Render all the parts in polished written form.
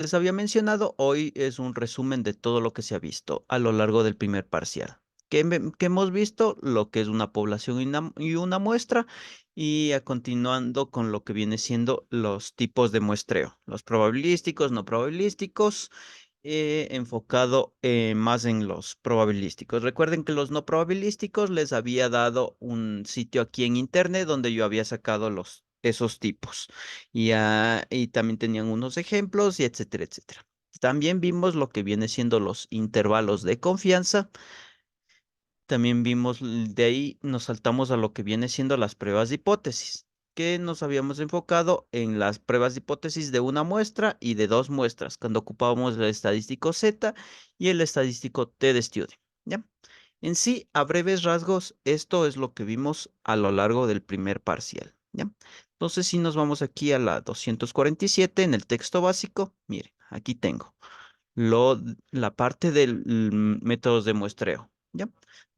les había mencionado, hoy es un resumen de todo lo que se ha visto a lo largo del primer parcial. ¿Qué hemos visto? Lo que es una población y una muestra, y a continuando con lo que viene siendo los tipos de muestreo, los probabilísticos, no probabilísticos, enfocado más en los probabilísticos. Recuerden que los no probabilísticos les había dado un sitio aquí en internet donde yo había sacado esos tipos. Y también tenían unos ejemplos y etcétera, etcétera. También vimos lo que viene siendo los intervalos de confianza. También vimos de ahí, nos saltamos a lo que viene siendo las pruebas de hipótesis, que nos habíamos enfocado en las pruebas de hipótesis de una muestra y de dos muestras, cuando ocupábamos el estadístico Z y el estadístico T de Studio. ¿Ya? En sí, a breves rasgos, esto es lo que vimos a lo largo del primer parcial. ¿Ya? Entonces, si nos vamos aquí a la 247 en el texto básico, mire, aquí tengo lo, la parte del métodos de muestreo. ¿Ya?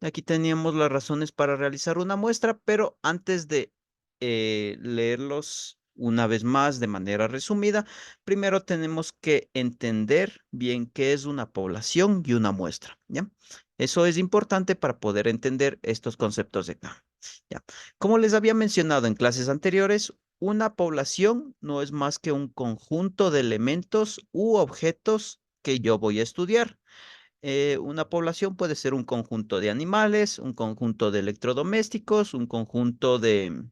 Aquí teníamos las razones para realizar una muestra, pero antes de leerlos una vez más de manera resumida, primero tenemos que entender bien qué es una población y una muestra. ¿Ya? Eso es importante para poder entender estos conceptos de acá. ¿Ya? Como les había mencionado en clases anteriores, una población no es más que un conjunto de elementos u objetos que yo voy a estudiar. Una población puede ser un conjunto de animales, un conjunto de electrodomésticos, un conjunto de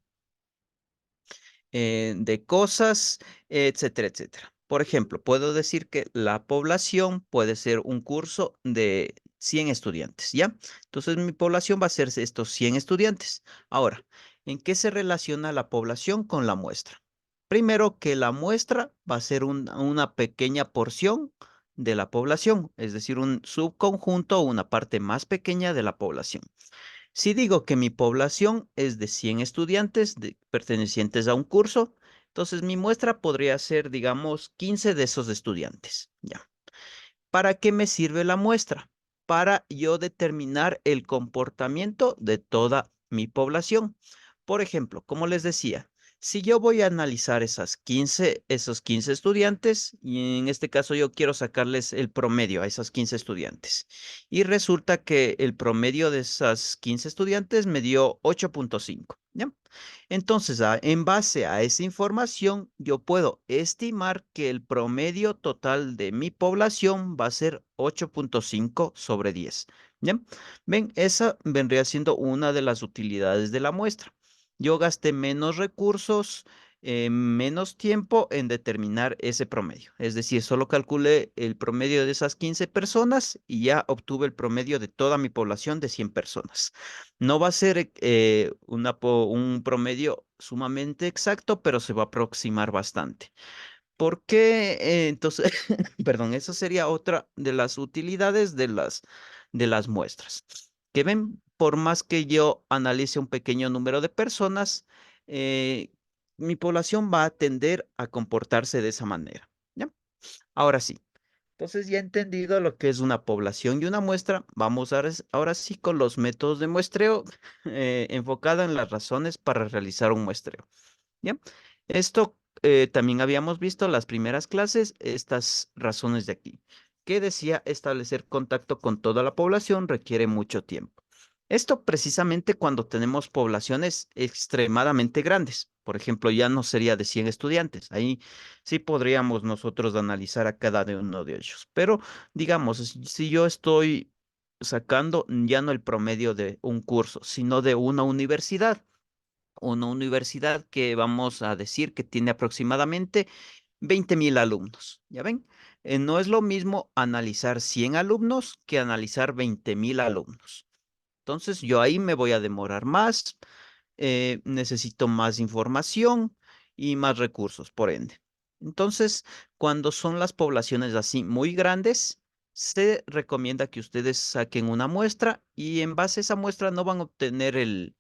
cosas, etcétera, etcétera. Por ejemplo, puedo decir que la población puede ser un curso de 100 estudiantes, ¿ya? Entonces mi población va a ser estos 100 estudiantes. Ahora, ¿en qué se relaciona la población con la muestra? Primero que la muestra va a ser una pequeña porción de la población, es decir, un subconjunto o una parte más pequeña de la población. Si digo que mi población es de 100 estudiantes pertenecientes a un curso, entonces mi muestra podría ser, digamos, 15 de esos estudiantes. Ya. ¿Para qué me sirve la muestra? Para yo determinar el comportamiento de toda mi población. Por ejemplo, como les decía, si yo voy a analizar esos 15 estudiantes, y en este caso yo quiero sacarles el promedio a esos 15 estudiantes, y resulta que el promedio de esas 15 estudiantes me dio 8,5. ¿Ya? Entonces, en base a esa información, yo puedo estimar que el promedio total de mi población va a ser 8,5 sobre 10. ¿Ya? Ven, esa vendría siendo una de las utilidades de la muestra. Yo gasté menos recursos, menos tiempo en determinar ese promedio. Es decir, solo calculé el promedio de esas 15 personas y ya obtuve el promedio de toda mi población de 100 personas. No va a ser un promedio sumamente exacto, pero se va a aproximar bastante. ¿Por qué? Entonces, perdón, esa sería otra de las utilidades de las muestras. Que ven, por más que yo analice un pequeño número de personas, eh, mi población va a tender a comportarse de esa manera. ¿Ya? Ahora sí. Entonces, ya entendido lo que es una población y una muestra, vamos ahora sí con los métodos de muestreo enfocado en las razones para realizar un muestreo. ¿Ya? Esto también habíamos visto las primeras clases, estas razones de aquí, que decía establecer contacto con toda la población requiere mucho tiempo. Esto precisamente cuando tenemos poblaciones extremadamente grandes. Por ejemplo, ya no sería de 100 estudiantes. Ahí sí podríamos nosotros analizar a cada uno de ellos. Pero digamos, si yo estoy sacando ya no el promedio de un curso, sino de una universidad que vamos a decir que tiene aproximadamente 20,000 alumnos. ¿Ya ven? No es lo mismo analizar 100 alumnos que analizar 20,000 alumnos. Entonces, yo ahí me voy a demorar más, necesito más información y más recursos, por ende. Entonces, cuando son las poblaciones así muy grandes, se recomienda que ustedes saquen una muestra y en base a esa muestra no van a obtener el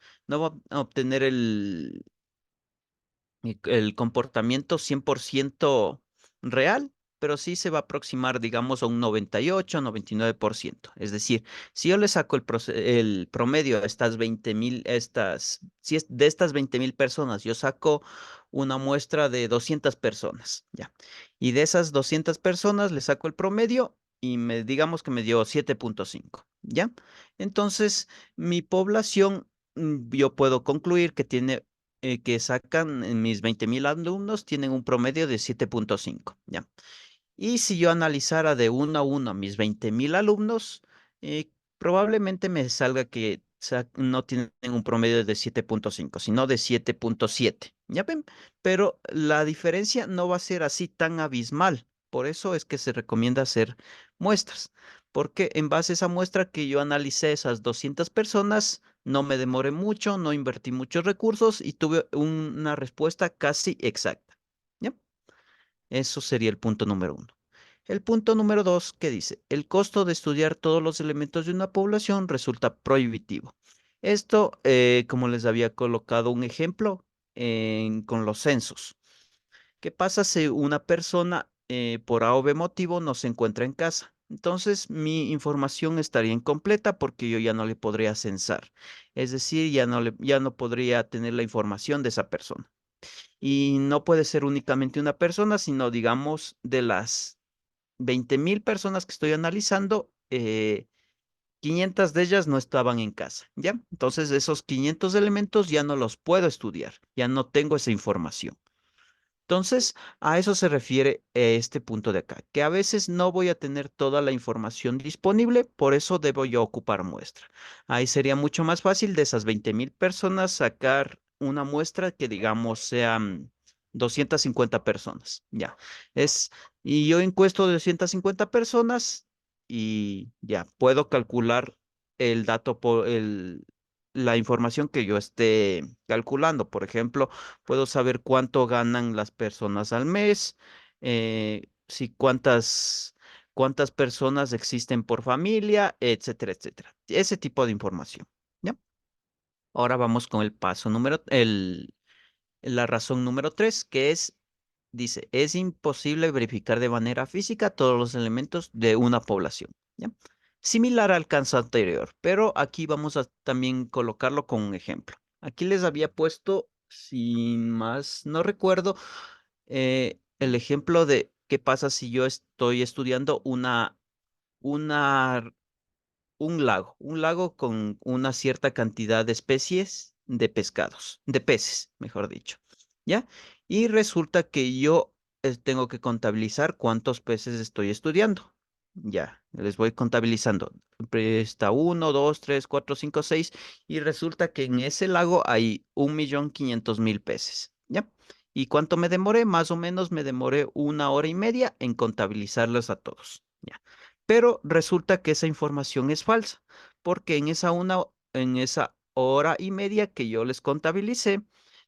comportamiento 100% real, pero sí se va a aproximar, digamos, a un 98, 99%. Es decir, si yo le saco el promedio a estas 20,000, si es de estas 20,000 personas, yo saco una muestra de 200 personas, ¿ya? Y de esas 200 personas le saco el promedio y digamos que me dio 7.5, ¿ya? Entonces, mi población, yo puedo concluir que que sacan en mis 20.000 alumnos, tienen un promedio de 7.5, ¿ya? Y si yo analizara de uno a uno a mis 20.000 alumnos, probablemente me salga que no tienen un promedio de 7.5, sino de 7.7. ¿Ya ven? Pero la diferencia no va a ser así tan abismal. Por eso es que se recomienda hacer muestras. Porque en base a esa muestra que yo analicé esas 200 personas, no me demoré mucho, no invertí muchos recursos y tuve una respuesta casi exacta. ¿Ya? Eso sería el punto número uno. El punto número dos, que dice, el costo de estudiar todos los elementos de una población resulta prohibitivo. Esto, como les había colocado un ejemplo con los censos. ¿Qué pasa si una persona por A o B motivo no se encuentra en casa? Entonces mi información estaría incompleta porque yo ya no le podría censar. Es decir, ya no podría tener la información de esa persona. Y no puede ser únicamente una persona, sino digamos de las 20.000 personas que estoy analizando, 500 de ellas no estaban en casa, ¿ya? Entonces esos 500 elementos ya no los puedo estudiar, ya no tengo esa información. Entonces, a eso se refiere este punto de acá, que a veces no voy a tener toda la información disponible, por eso debo yo ocupar muestra. Ahí sería mucho más fácil de esas 20.000 personas sacar una muestra que digamos sean 250 personas, ya. Es, y yo encuesto 250 personas y ya, puedo calcular el dato la información que yo esté calculando. Por ejemplo, puedo saber cuánto ganan las personas al mes, si cuántas personas existen por familia, etcétera, etcétera. Ese tipo de información. ¿Ya? Ahora vamos con el la razón número tres, que dice, es imposible verificar de manera física todos los elementos de una población. ¿Ya? Similar al caso anterior, pero aquí vamos a también colocarlo con un ejemplo. Aquí les había puesto, sin más, no recuerdo, el ejemplo de qué pasa si yo estoy estudiando una un lago con una cierta cantidad de especies de pescados, de peces, mejor dicho, ¿ya? Y resulta que yo tengo que contabilizar cuántos peces estoy estudiando. Ya, les voy contabilizando. Está uno, dos, tres, cuatro, cinco, seis, y resulta que en ese lago hay 1.500.000 peces, ¿ya? ¿Y cuánto me demoré? Más o menos me demoré 1 hora y media en contabilizarlos a todos. ¿Ya? Pero resulta que esa información es falsa, porque en esa hora y media que yo les contabilicé,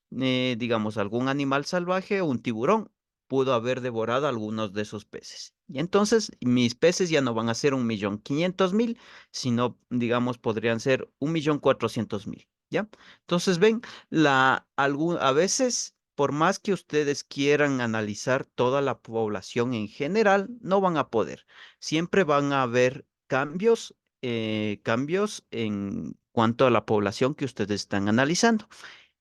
digamos, algún animal salvaje, un tiburón, pudo haber devorado algunos de esos peces. Y entonces mis peces ya no van a ser 1.500.000, sino, digamos, podrían ser 1.400.000. ¿Ya? Entonces, ven, a veces, por más que ustedes quieran analizar toda la población en general, no van a poder. Siempre van a haber cambios en cuanto a la población que ustedes están analizando.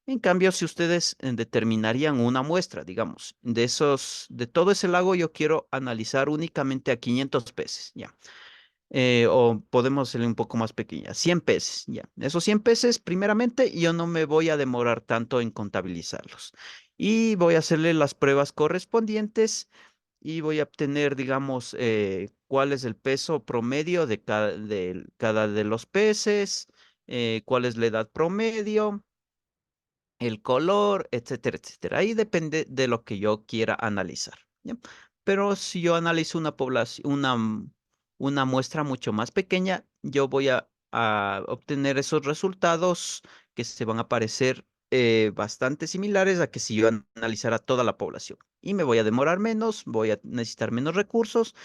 En cambio, si ustedes determinarían una muestra, digamos, de todo ese lago, yo quiero analizar únicamente a 500 peces, ya. O podemos ser un poco más pequeña, 100 peces, ya. Esos 100 peces, primeramente, yo no me voy a demorar tanto en contabilizarlos. Y voy a hacerle las pruebas correspondientes y voy a obtener, digamos, cuál es el peso promedio de cada de los peces, cuál es la edad promedio, el color, etcétera, etcétera. Ahí depende de lo que yo quiera analizar. ¿Ya? Pero si yo analizo una población, una muestra mucho más pequeña, yo voy a obtener esos resultados que se van a parecer bastante similares a que si yo analizara toda la población. Y me voy a demorar menos, voy a necesitar menos recursos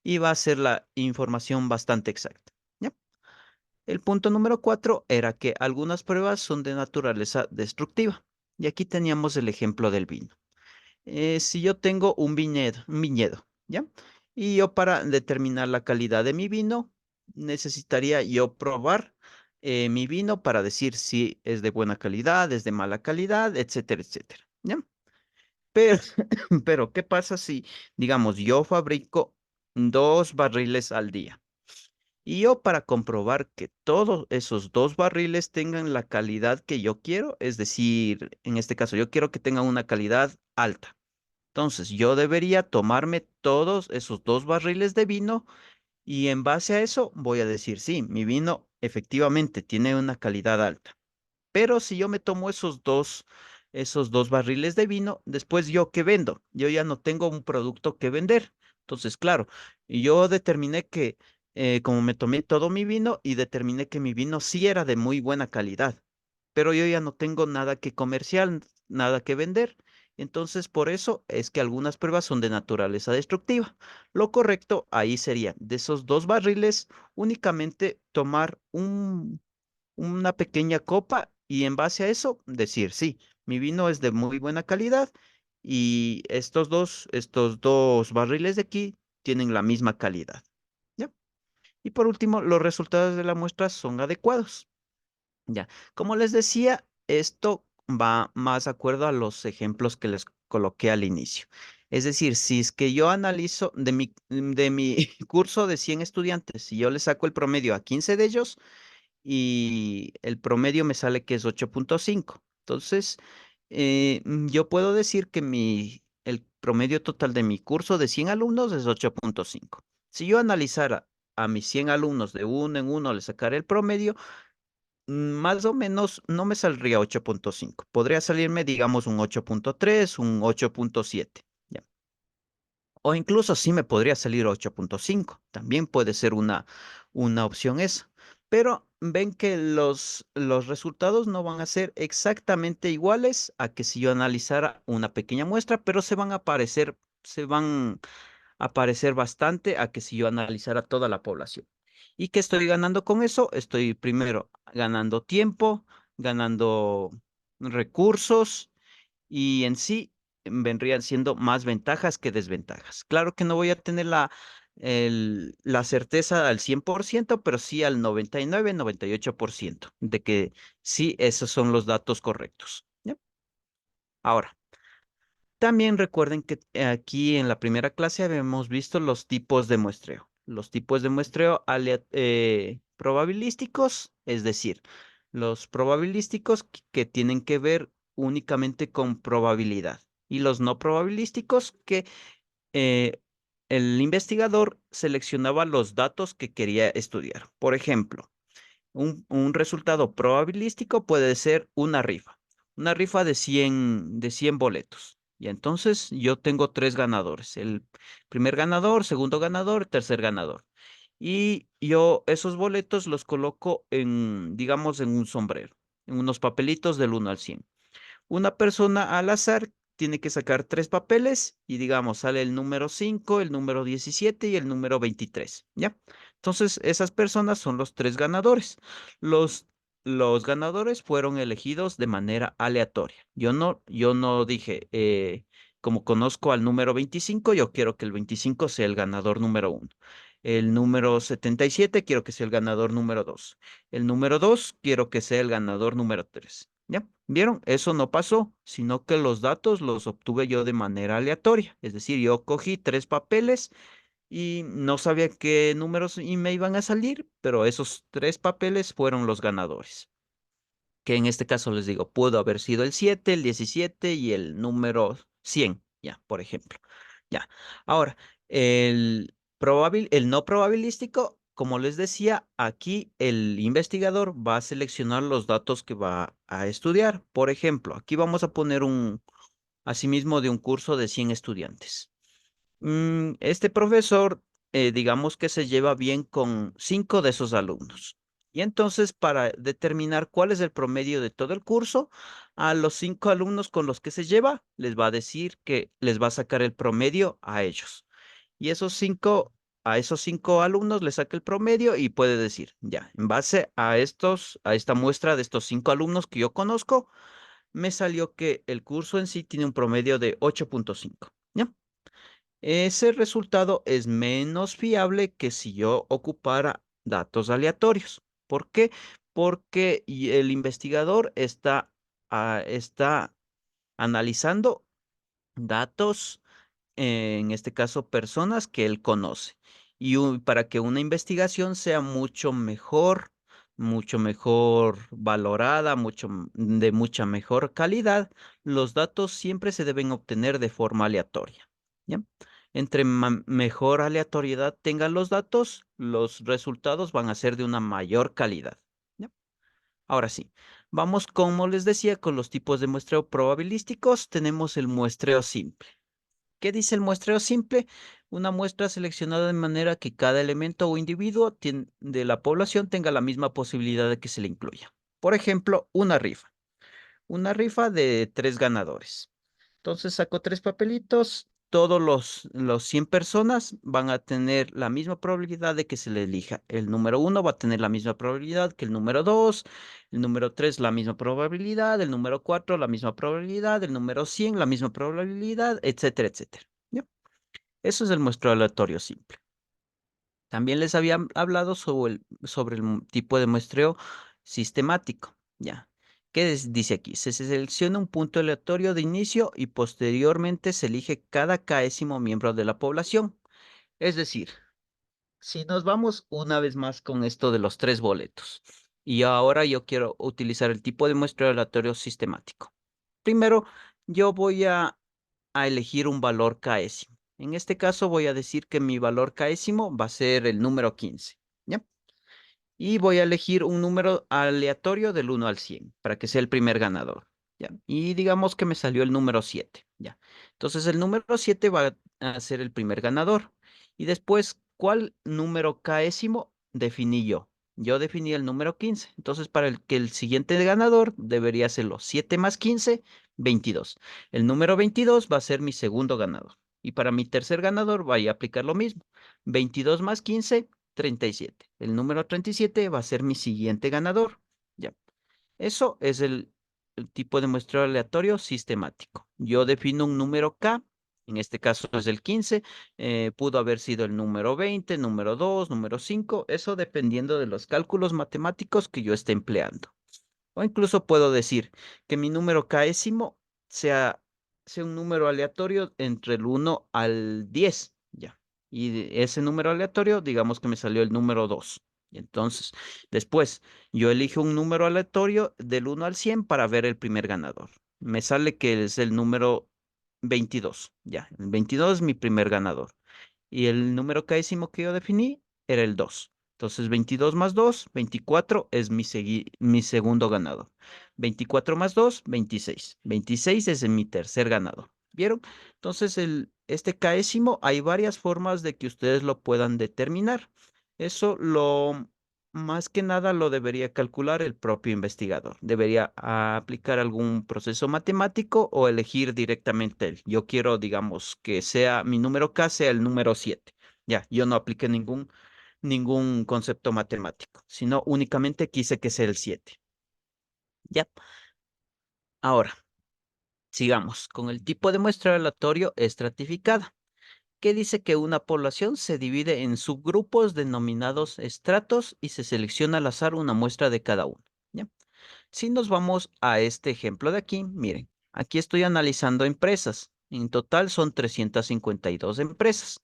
y va a ser la información bastante exacta. ¿Ya? El punto número cuatro era que algunas pruebas son de naturaleza destructiva. Y aquí teníamos el ejemplo del vino. Si yo tengo un viñedo, ¿ya? Y yo para determinar la calidad de mi vino, necesitaría yo probar mi vino para decir si es de buena calidad, es de mala calidad, etcétera, etcétera, ¿ya? Pero, pero, ¿qué pasa si, digamos, yo fabrico 2 barriles al día? Y yo para comprobar que todos esos 2 barriles tengan la calidad que yo quiero, es decir, en este caso, yo quiero que tengan una calidad alta. Entonces, yo debería tomarme todos esos 2 barriles de vino y en base a eso voy a decir, sí, mi vino efectivamente tiene una calidad alta. Pero si yo me tomo esos dos barriles de vino, después yo qué vendo, yo ya no tengo un producto que vender. Entonces, claro, yo determiné que, como me tomé todo mi vino y determiné que mi vino sí era de muy buena calidad, pero yo ya no tengo nada que comercial, nada que vender. Entonces, por eso es que algunas pruebas son de naturaleza destructiva. Lo correcto ahí sería, de esos 2 barriles, únicamente tomar una pequeña copa y en base a eso decir, sí, mi vino es de muy buena calidad y estos dos barriles de aquí tienen la misma calidad. ¿Ya? Y por último, los resultados de la muestra son adecuados. Ya, como les decía, esto va más de acuerdo a los ejemplos que les coloqué al inicio. Es decir, si es que yo analizo de mi curso de 100 estudiantes, si yo le saco el promedio a 15 de ellos, y el promedio me sale que es 8.5. Entonces, yo puedo decir que el promedio total de mi curso de 100 alumnos es 8.5. Si yo analizara a mis 100 alumnos de uno en uno, le sacara el promedio, más o menos no me saldría 8.5. Podría salirme, digamos, un 8.3, un 8.7. ¿Ya? O incluso sí me podría salir 8.5. También puede ser una opción esa. Pero ven que los resultados no van a ser exactamente iguales a que si yo analizara una pequeña muestra, pero se van a parecer bastante a que si yo analizara toda la población. ¿Y qué estoy ganando con eso? Estoy primero ganando tiempo, ganando recursos y en sí vendrían siendo más ventajas que desventajas. Claro que no voy a tener la certeza al 100%, pero sí al 99, 98% de que sí, esos son los datos correctos. ¿Ya? Ahora, también recuerden que aquí en la primera clase habíamos visto los tipos de muestreo. Los tipos de muestreo probabilísticos, es decir, los probabilísticos que tienen que ver únicamente con probabilidad y los no probabilísticos que eh, el investigador seleccionaba los datos que quería estudiar. Por ejemplo, un resultado probabilístico puede ser una rifa de 100 boletos. Y entonces yo tengo 3 ganadores, el primer ganador, segundo ganador, tercer ganador. Y yo esos boletos los coloco digamos, en un sombrero, en unos papelitos del 1 al 100. Una persona al azar tiene que sacar 3 papeles y digamos, sale el número 5, el número 17 y el número 23, ¿ya? Entonces, esas personas son los 3 ganadores. Los, los ganadores fueron elegidos de manera aleatoria. Yo no dije, como conozco al número 25, yo quiero que el 25 sea el ganador número 1. El número 77 quiero que sea el ganador número 2. El número 2 quiero que sea el ganador número 3. ¿Ya? ¿Vieron? Eso no pasó, sino que los datos los obtuve yo de manera aleatoria. Es decir, yo cogí 3 papeles y no sabía qué números y me iban a salir, pero esos 3 papeles fueron los ganadores. Que en este caso les digo, pudo haber sido el 7, el 17 y el número 100, ya, por ejemplo. Ya. Ahora, el no probabilístico, como les decía, aquí el investigador va a seleccionar los datos que va a estudiar. Por ejemplo, aquí vamos a poner asimismo de un curso de 100 estudiantes. Este profesor, digamos que se lleva bien con 5 de esos alumnos. Y entonces, para determinar cuál es el promedio de todo el curso, a los 5 alumnos con los que se lleva, les va a decir que les va a sacar el promedio a ellos. Y a esos cinco alumnos les saca el promedio y puede decir, ya, en base a esta muestra de estos 5 alumnos que yo conozco, me salió que el curso en sí tiene un promedio de 8.5. ¿Ya? Ese resultado es menos fiable que si yo ocupara datos aleatorios. ¿Por qué? Porque el investigador está analizando datos, en este caso personas que él conoce. Y para que una investigación sea mucho mejor valorada, de mucha mejor calidad, los datos siempre se deben obtener de forma aleatoria. ¿Ya? Entre mejor aleatoriedad tengan los datos, los resultados van a ser de una mayor calidad. ¿Ya? Ahora sí, vamos, como les decía, con los tipos de muestreo probabilísticos. Tenemos el muestreo simple. ¿Qué dice el muestreo simple? Una muestra seleccionada de manera que cada elemento o individuo de la población tenga la misma posibilidad de que se le incluya. Por ejemplo, una rifa. Una rifa de 3 ganadores. Entonces saco 3 papelitos. Todos los 100 personas van a tener la misma probabilidad de que se le elija. El número 1 va a tener la misma probabilidad que el número 2, el número 3 la misma probabilidad, el número 4 la misma probabilidad, el número 100 la misma probabilidad, etcétera, etcétera. ¿Ya? Eso es el muestreo aleatorio simple. También les había hablado sobre el tipo de muestreo sistemático. Ya. Dice aquí? Se selecciona un punto aleatorio de inicio y posteriormente se elige cada késimo miembro de la población. Es decir, si nos vamos una vez más con esto de los 3 boletos, y ahora yo quiero utilizar el tipo de muestreo aleatorio sistemático. Primero, yo voy a elegir un valor késimo. En este caso voy a decir que mi valor késimo va a ser el número 15. ¿Ya? Y voy a elegir un número aleatorio del 1 al 100 para que sea el primer ganador. ¿Ya? Y digamos que me salió el número 7. ¿Ya? Entonces el número 7 va a ser el primer ganador. Y después, ¿cuál número késimo definí yo? Yo definí el número 15. Entonces, para que el siguiente ganador debería ser los 7 más 15, 22. El número 22 va a ser mi segundo ganador. Y para mi tercer ganador voy a aplicar lo mismo. 22 más 15, 37. El número 37 va a ser mi siguiente ganador. Ya. Eso es el tipo de muestreo aleatorio sistemático. Yo defino un número K, en este caso es el 15, pudo haber sido el número 20, número 2, número 5, eso dependiendo de los cálculos matemáticos que yo esté empleando. O incluso puedo decir que mi número késimo sea, sea un número aleatorio entre el 1 al 10, ya. Y de ese número aleatorio, digamos que me salió el número 2. Y entonces, después, yo elijo un número aleatorio del 1 al 100 para ver el primer ganador. Me sale que es el número 22, ya. El 22 es mi primer ganador. Y el número késimo que yo definí era el 2. Entonces, 22 más 2, 24 es mi segundo ganador. 24 más 2, 26. 26 es mi tercer ganador. ¿Vieron? Entonces, este késimo, hay varias formas de que ustedes lo puedan determinar. Eso más que nada lo debería calcular el propio investigador. Debería aplicar algún proceso matemático o elegir directamente él. Yo quiero, digamos, que sea mi número K sea el número 7. Ya, yo no apliqué ningún concepto matemático, sino únicamente quise que sea el 7. Ya, ahora, sigamos con el tipo de muestra aleatorio estratificada, que dice que una población se divide en subgrupos denominados estratos y se selecciona al azar una muestra de cada uno. ¿Ya? Si nos vamos a este ejemplo de aquí, miren, aquí estoy analizando empresas. En total son 352 empresas.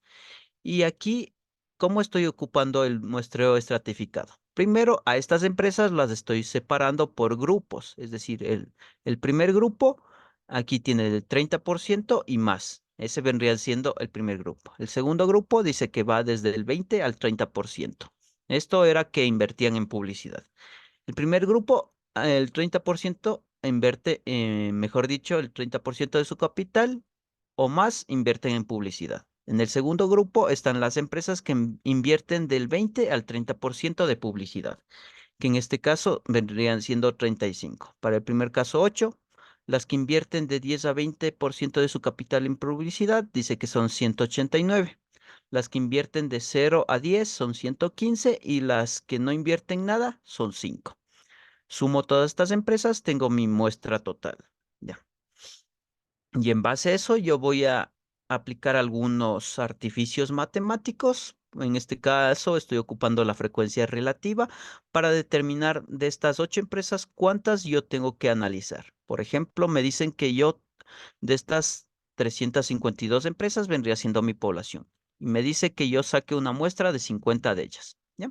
Y aquí, ¿cómo estoy ocupando el muestreo estratificado? Primero, a estas empresas las estoy separando por grupos. Es decir, el primer grupo aquí tiene el 30% y más. Ese vendría siendo el primer grupo. El segundo grupo dice que va desde el 20 al 30%. Esto era que invertían en publicidad. El primer grupo, el 30% invierte, mejor dicho, el 30% de su capital o más invierten en publicidad. En el segundo grupo están las empresas que invierten del 20 al 30% de publicidad, que en este caso vendrían siendo 35. Para el primer caso, 8. Las que invierten de 10 a 20% de su capital en publicidad, dice que son 189. Las que invierten de 0 a 10 son 115 y las que no invierten nada son 5. Sumo todas estas empresas, tengo mi muestra total. Ya. Y en base a eso, yo voy a aplicar algunos artificios matemáticos. En este caso, estoy ocupando la frecuencia relativa para determinar de estas 8 empresas cuántas yo tengo que analizar. Por ejemplo, me dicen que yo de estas 352 empresas vendría siendo mi población. Y me dice que yo saque una muestra de 50 de ellas, ¿ya?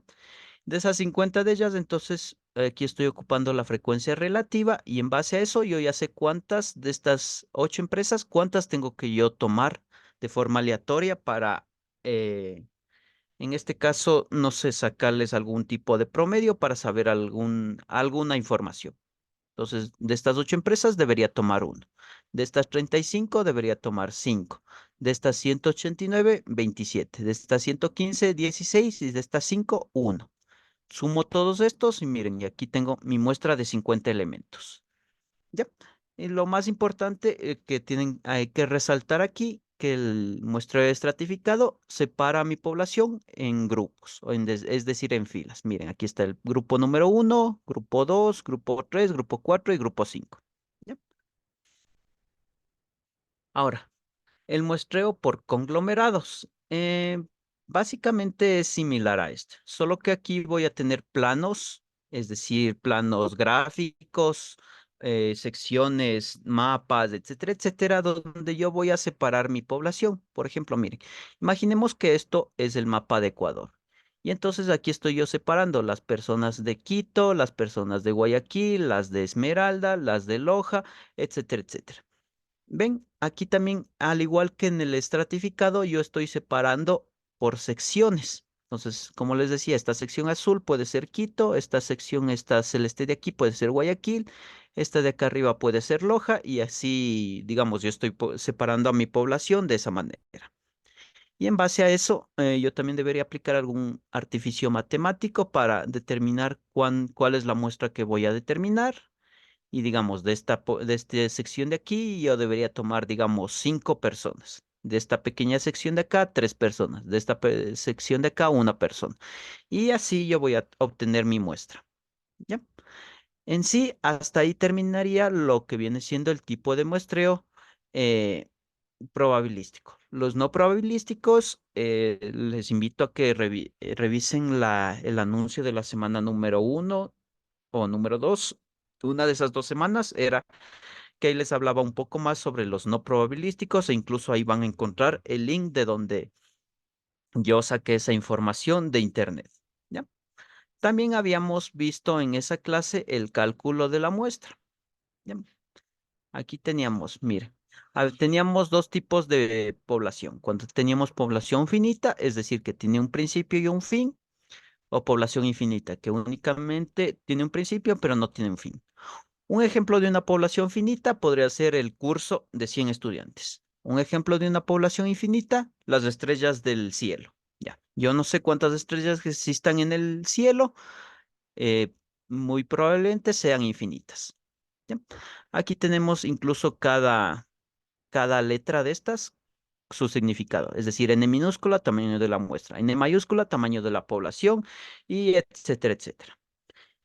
De esas 50 de ellas, entonces aquí estoy ocupando la frecuencia relativa y en base a eso yo ya sé cuántas de estas 8 empresas, cuántas tengo que yo tomar de forma aleatoria para, en este caso, no sé, sacarles algún tipo de promedio para saber alguna información. Entonces, de estas 8 empresas debería tomar uno. De estas 35 debería tomar 5. De estas 189, 27. De estas 115, 16. Y de estas 5, uno. Sumo todos estos y miren, y aquí tengo mi muestra de 50 elementos. ¿Ya? Y lo más importante hay que resaltar aquí que el muestreo estratificado separa a mi población en grupos, es decir, en filas. Miren, aquí está el grupo número uno, grupo 2, grupo 3, grupo 4 y grupo 5. ¿Ya? Ahora, el muestreo por conglomerados. Básicamente es similar a este, solo que aquí voy a tener planos, es decir, planos gráficos, secciones, mapas, etcétera, etcétera, donde yo voy a separar mi población. Por ejemplo, miren, imaginemos que esto es el mapa de Ecuador. Y entonces aquí estoy yo separando las personas de Quito, las personas de Guayaquil, las de Esmeralda, las de Loja, etcétera, etcétera. Ven, aquí también, al igual que en el estratificado, yo estoy separando por secciones. Entonces, como les decía, esta sección azul puede ser Quito, esta sección, esta celeste de aquí puede ser Guayaquil, esta de acá arriba puede ser Loja y así, digamos, yo estoy separando a mi población de esa manera. Y en base a eso, yo también debería aplicar algún artificio matemático para determinar cuál es la muestra que voy a determinar y digamos, de esta sección de aquí, yo debería tomar, digamos, 5 personas. De esta pequeña sección de acá, 3 personas. De esta sección de acá, una persona. Y así yo voy a obtener mi muestra. ¿Ya? En sí, hasta ahí terminaría lo que viene siendo el tipo de muestreo eh, probabilístico. Los no probabilísticos, les invito a que revisen el anuncio de la semana número uno o número dos. Una de esas 2 semanas era que ahí les hablaba un poco más sobre los no probabilísticos e incluso ahí van a encontrar el link de donde yo saqué esa información de internet. ¿Ya? También habíamos visto en esa clase el cálculo de la muestra. ¿Ya? Aquí teníamos, mire, teníamos 2 tipos de población. Cuando teníamos población finita, es decir, que tiene un principio y un fin, o población infinita, que únicamente tiene un principio pero no tiene un fin. Un ejemplo de una población finita podría ser el curso de 100 estudiantes. Un ejemplo de una población infinita, las estrellas del cielo. Ya, yo no sé cuántas estrellas existan en el cielo, eh, muy probablemente sean infinitas. ¿Ya? Aquí tenemos incluso cada letra de estas, su significado, es decir, n minúscula, tamaño de la muestra, n mayúscula, tamaño de la población, y etcétera, etcétera.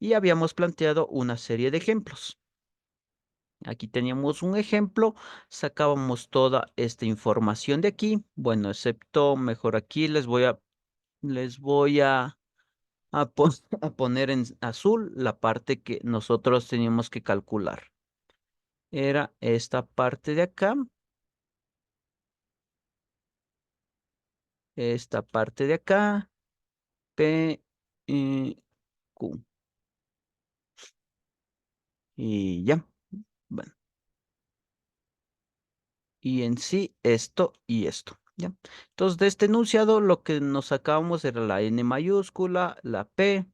Y habíamos planteado una serie de ejemplos. Aquí teníamos un ejemplo, sacábamos toda esta información de aquí, bueno, excepto mejor aquí les voy a a poner en azul la parte que nosotros teníamos que calcular. Era esta parte de acá, esta parte de acá, P, Q. Y ya, bueno, y en sí esto y esto. ¿Ya? Entonces, de este enunciado lo que nos sacábamos era la N mayúscula, la P,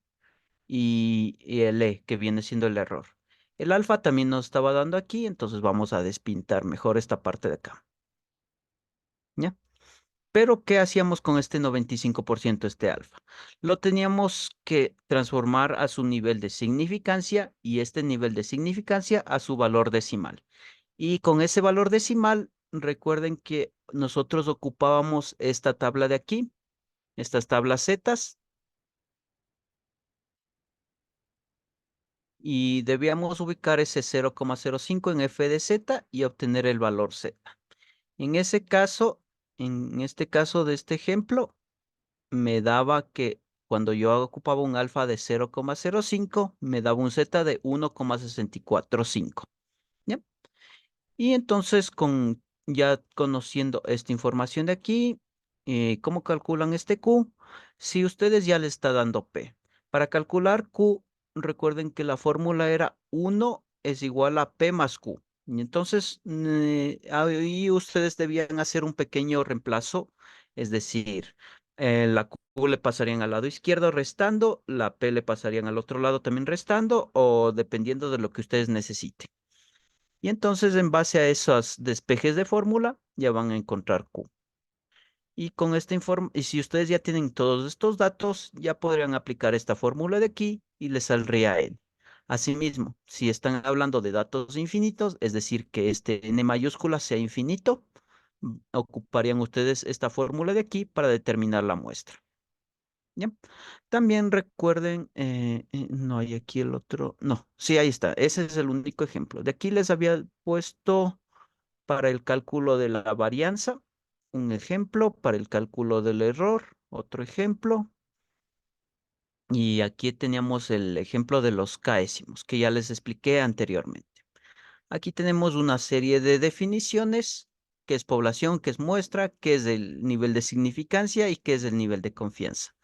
y el E, que viene siendo el error. El alfa también nos estaba dando aquí, entonces vamos a despintar mejor esta parte de acá. ¿Ya? Pero, ¿qué hacíamos con este 95% este alfa? Lo teníamos que transformar a su nivel de significancia y este nivel de significancia a su valor decimal. Y con ese valor decimal, recuerden que nosotros ocupábamos esta tabla de aquí, estas tablas zetas, y debíamos ubicar ese 0,05 en f de z y obtener el valor z. En ese caso, en este caso de este ejemplo, me daba que cuando yo ocupaba un alfa de 0,05, me daba un z de 1,645. ¿Ya? Y entonces ya conociendo esta información de aquí, ¿cómo calculan este Q? Si ustedes ya le está dando P. Para calcular Q, recuerden que la fórmula era 1 es igual a P más Q. Y entonces, ahí ustedes debían hacer un pequeño reemplazo, es decir, la Q le pasarían al lado izquierdo restando, la P le pasarían al otro lado también restando, o dependiendo de lo que ustedes necesiten. Y entonces, en base a esos despejes de fórmula, ya van a encontrar Q. Y con esta y si ustedes ya tienen todos estos datos, ya podrían aplicar esta fórmula de aquí y les saldría N. Asimismo, si están hablando de datos infinitos, es decir, que este N mayúscula sea infinito, ocuparían ustedes esta fórmula de aquí para determinar la muestra. ¿Ya? También recuerden, no hay aquí el otro, no, sí, ahí está, ese es el único ejemplo. De aquí les había puesto para el cálculo de la varianza, un ejemplo, para el cálculo del error, otro ejemplo, y aquí teníamos el ejemplo de los caésimos, que ya les expliqué anteriormente. Aquí tenemos una serie de definiciones, que es población, que es muestra, que es el nivel de significancia y que es el nivel de confianza.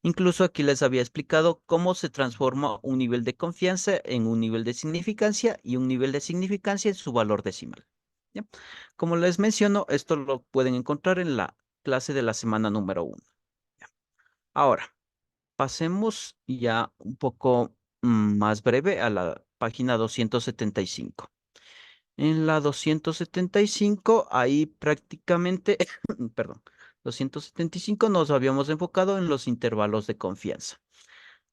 Incluso aquí les había explicado cómo se transforma un nivel de confianza en un nivel de significancia y un nivel de significancia en su valor decimal. ¿Ya? Como les menciono, esto lo pueden encontrar en la clase de la semana número 1. Ahora, pasemos ya un poco más breve a la página 275. En la 275, ahí prácticamente, perdón, 275 nos habíamos enfocado en los intervalos de confianza.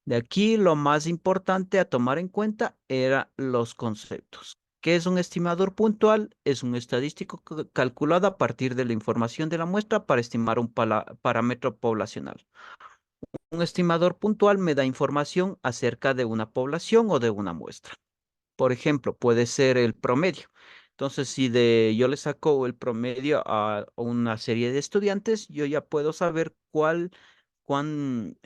De aquí lo más importante a tomar en cuenta eran los conceptos. ¿Qué es un estimador puntual? Es un estadístico calculado a partir de la información de la muestra para estimar un parámetro poblacional. Un estimador puntual me da información acerca de una población o de una muestra. Por ejemplo, puede ser el promedio. Entonces, si yo le saco el promedio a una serie de estudiantes, yo ya puedo saber cuán,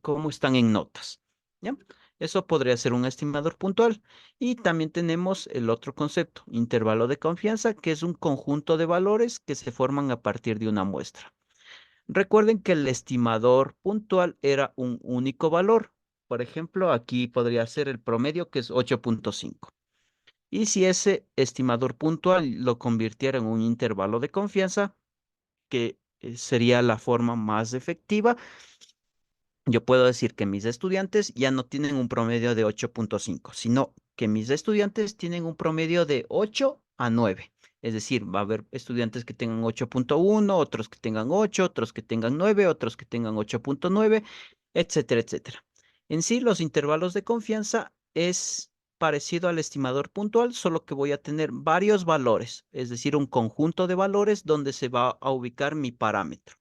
cómo están en notas. ¿Ya? Eso podría ser un estimador puntual. Y también tenemos el otro concepto, intervalo de confianza, que es un conjunto de valores que se forman a partir de una muestra. Recuerden que el estimador puntual era un único valor. Por ejemplo, aquí podría ser el promedio, que es 8.5. Y si ese estimador puntual lo convirtiera en un intervalo de confianza, que sería la forma más efectiva, yo puedo decir que mis estudiantes ya no tienen un promedio de 8.5, sino que mis estudiantes tienen un promedio de 8 a 9. Es decir, va a haber estudiantes que tengan 8.1, otros que tengan 8, otros que tengan 9, otros que tengan 8.9, etcétera, etcétera. En sí, los intervalos de confianza es parecido al estimador puntual, solo que voy a tener varios valores, es decir, un conjunto de valores donde se va a ubicar mi parámetro.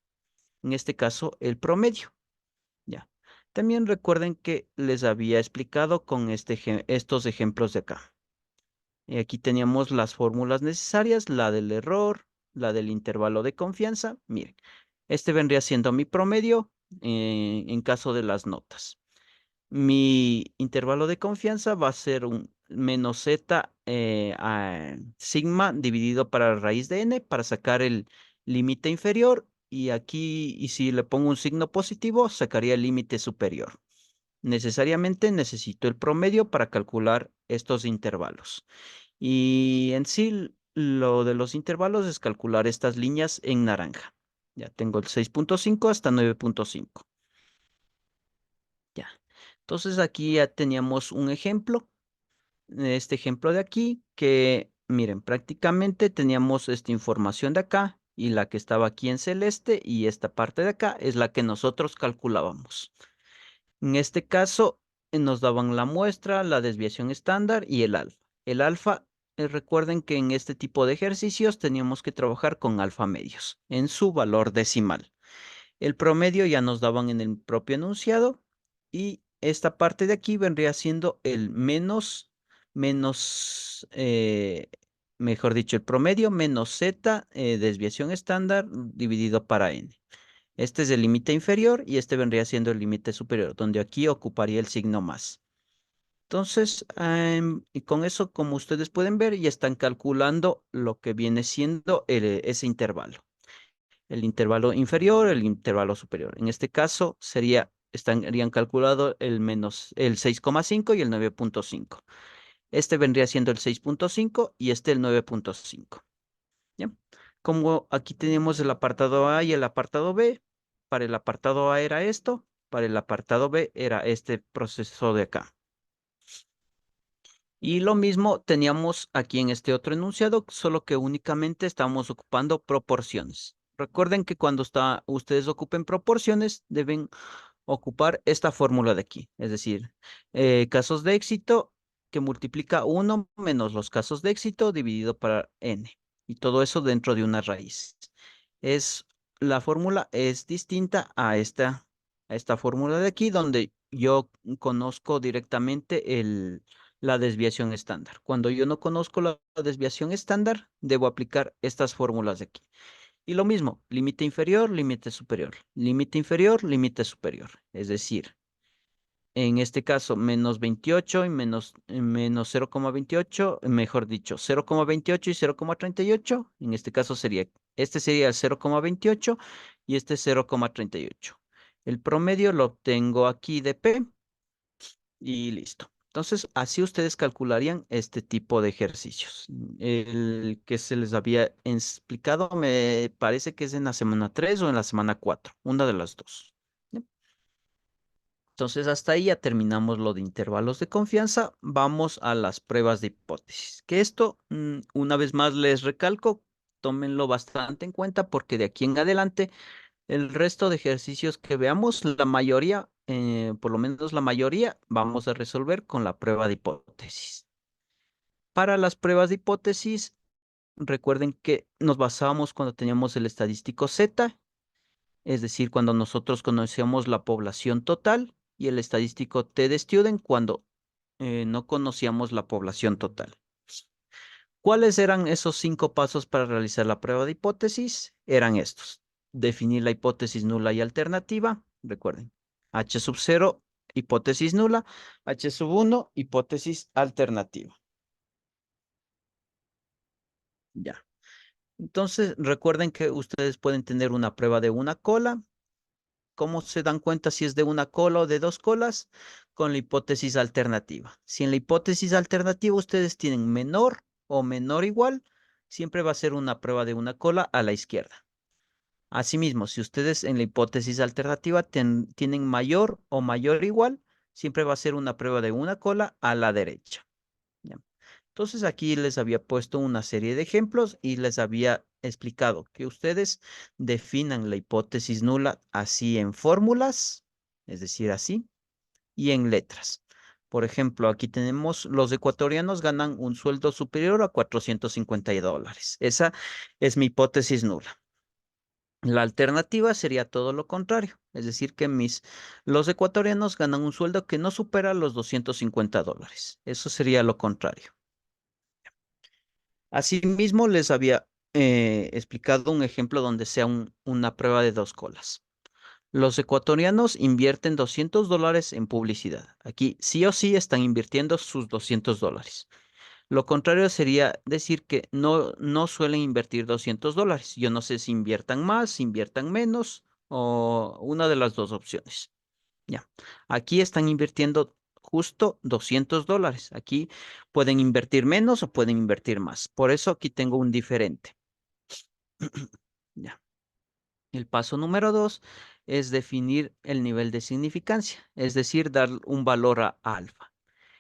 En este caso, el promedio. Ya. También recuerden que les había explicado con estos ejemplos de acá. Y aquí teníamos las fórmulas necesarias, la del error, la del intervalo de confianza. Miren, este vendría siendo mi promedio en caso de las notas. Mi intervalo de confianza va a ser un menos z sigma dividido para raíz de n para sacar el límite inferior y aquí, y si le pongo un signo positivo, sacaría el límite superior. Necesariamente necesito el promedio para calcular estos intervalos. Y en sí, lo de los intervalos es calcular estas líneas en naranja. Ya tengo el 6.5 hasta 9.5. Ya. Entonces aquí ya teníamos un ejemplo. Este ejemplo de aquí, que miren, prácticamente teníamos esta información de acá y la que estaba aquí en celeste y esta parte de acá es la que nosotros calculábamos. En este caso, nos daban la muestra, la desviación estándar y el alfa. El alfa, recuerden que en este tipo de ejercicios teníamos que trabajar con alfa medios en su valor decimal. El promedio ya nos daban en el propio enunciado y esta parte de aquí vendría siendo el mejor dicho, el promedio menos z, desviación estándar dividido para n. Este es el límite inferior y este vendría siendo el límite superior, donde aquí ocuparía el signo más. Entonces, y con eso, como ustedes pueden ver, ya están calculando lo que viene siendo ese intervalo. El intervalo inferior, el intervalo superior. En este caso, estarían calculado el 6,5 y el 9,5. Este vendría siendo el 6,5 y este el 9,5. ¿Ya? Como aquí tenemos el apartado A y el apartado B, para el apartado A era esto, para el apartado B era este proceso de acá. Y lo mismo teníamos aquí en este otro enunciado, solo que únicamente estamos ocupando proporciones. Recuerden que cuando ustedes ocupen proporciones, deben ocupar esta fórmula de aquí. Es decir, casos de éxito que multiplica uno menos los casos de éxito dividido para n. Y todo eso dentro de una raíz. Es, la fórmula es distinta a esta fórmula de aquí, donde yo conozco directamente la desviación estándar. Cuando yo no conozco la desviación estándar, debo aplicar estas fórmulas de aquí. Y lo mismo, límite inferior, límite superior, límite inferior, límite superior. Es decir, en este caso, menos 28 y menos 0,28, mejor dicho, 0,28 y 0,38. En este caso este sería el 0,28 y este 0,38. El promedio lo obtengo aquí de P y listo. Entonces, así ustedes calcularían este tipo de ejercicios. El que se les había explicado me parece que es en la semana 3 o en la semana 4, una de las dos. ¿Ya? Entonces, hasta ahí ya terminamos lo de intervalos de confianza. Vamos a las pruebas de hipótesis. Que esto, una vez más les recalco, tómenlo bastante en cuenta porque de aquí en adelante el resto de ejercicios que veamos, la mayoría, por lo menos la mayoría, vamos a resolver con la prueba de hipótesis. Para las pruebas de hipótesis, recuerden que nos basábamos cuando teníamos el estadístico Z, es decir, cuando nosotros conocíamos la población total, y el estadístico T de Student cuando no conocíamos la población total. ¿Cuáles eran esos 5 pasos para realizar la prueba de hipótesis? Eran estos. Definir la hipótesis nula y alternativa. Recuerden. H sub 0, hipótesis nula. H sub 1, hipótesis alternativa. Ya. Entonces, recuerden que ustedes pueden tener una prueba de una cola. ¿Cómo se dan cuenta si es de una cola o de dos colas? Con la hipótesis alternativa. Si en la hipótesis alternativa ustedes tienen menor o menor igual, siempre va a ser una prueba de una cola a la izquierda. Asimismo, si ustedes en la hipótesis alternativa tienen mayor o mayor igual, siempre va a ser una prueba de una cola a la derecha. ¿Ya? Entonces aquí les había puesto una serie de ejemplos y les había explicado que ustedes definan la hipótesis nula así en fórmulas, es decir, así, y en letras. Por ejemplo, aquí tenemos los ecuatorianos ganan un sueldo superior a $450. Esa es mi hipótesis nula. La alternativa sería todo lo contrario, es decir, que los ecuatorianos ganan un sueldo que no supera los $250. Eso sería lo contrario. Asimismo, les había explicado un ejemplo donde sea una prueba de dos colas. Los ecuatorianos invierten $200 en publicidad. Aquí sí o sí están invirtiendo sus $200. Lo contrario sería decir que no suelen invertir $200. Yo no sé si inviertan más, si inviertan menos o una de las dos opciones. Ya. Aquí están invirtiendo justo $200. Aquí pueden invertir menos o pueden invertir más. Por eso aquí tengo un diferente. Ya. El paso número 2 es definir el nivel de significancia, es decir, dar un valor a alfa.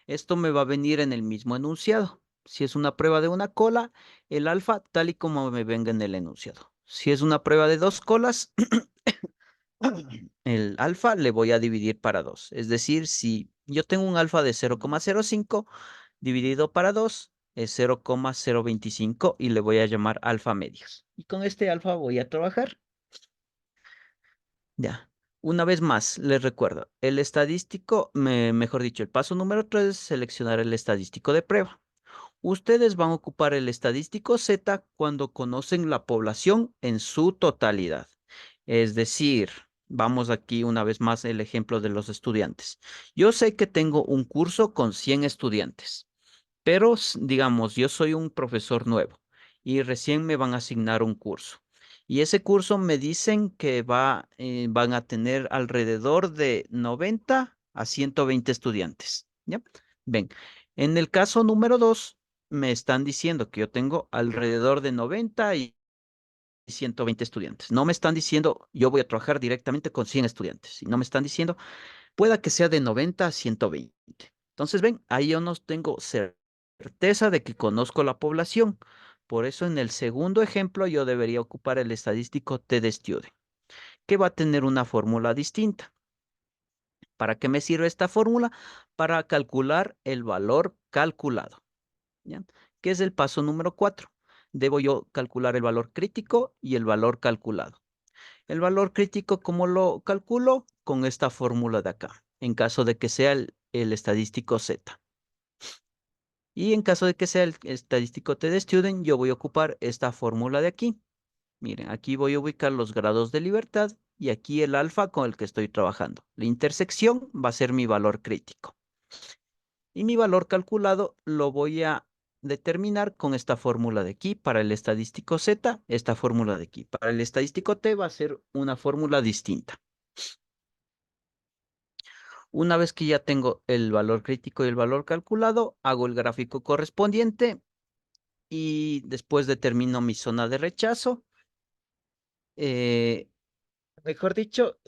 Esto me va a venir en el mismo enunciado. Si es una prueba de una cola, el alfa tal y como me venga en el enunciado. Si es una prueba de dos colas, el alfa le voy a dividir para 2. Es decir, si yo tengo un alfa de 0,05 dividido para 2 es 0,025 y le voy a llamar alfa medios. Y con este alfa voy a trabajar. Ya. Una vez más, les recuerdo, el estadístico, mejor dicho, el paso número 3 es seleccionar el estadístico de prueba. Ustedes van a ocupar el estadístico Z cuando conocen la población en su totalidad. Es decir, Vamos aquí una vez más el ejemplo de los estudiantes. Yo sé que tengo un curso con 100 estudiantes, pero digamos, yo soy un profesor nuevo y recién me van a asignar un curso. Y ese curso me dicen que van a tener alrededor de 90 a 120 estudiantes. ¿Ya? Ven, en el caso número 2, me están diciendo que yo tengo alrededor de 90 y 120 estudiantes. No me están diciendo yo voy a trabajar directamente con 100 estudiantes. Y no me están diciendo pueda que sea de 90 a 120. Entonces, ven, ahí yo no tengo certeza de que conozco la población. Por eso en el segundo ejemplo yo debería ocupar el estadístico T-de-Student, que va a tener una fórmula distinta. ¿Para qué me sirve esta fórmula? Para calcular el valor calculado, ¿ya? Que es el paso número 4. Debo yo calcular el valor crítico y el valor calculado. El valor crítico, ¿cómo lo calculo? Con esta fórmula de acá, en caso de que sea el estadístico Z. Y en caso de que sea el estadístico T de Student, yo voy a ocupar esta fórmula de aquí. Miren, aquí voy a ubicar los grados de libertad y aquí el alfa con el que estoy trabajando. La intersección va a ser mi valor crítico. Y mi valor calculado lo voy a determinar con esta fórmula de aquí. Para el estadístico Z, esta fórmula de aquí. Para el estadístico T va a ser una fórmula distinta. Una vez que ya tengo el valor crítico y el valor calculado, hago el gráfico correspondiente y después determino mi zona de rechazo. Eh, Mejor dicho,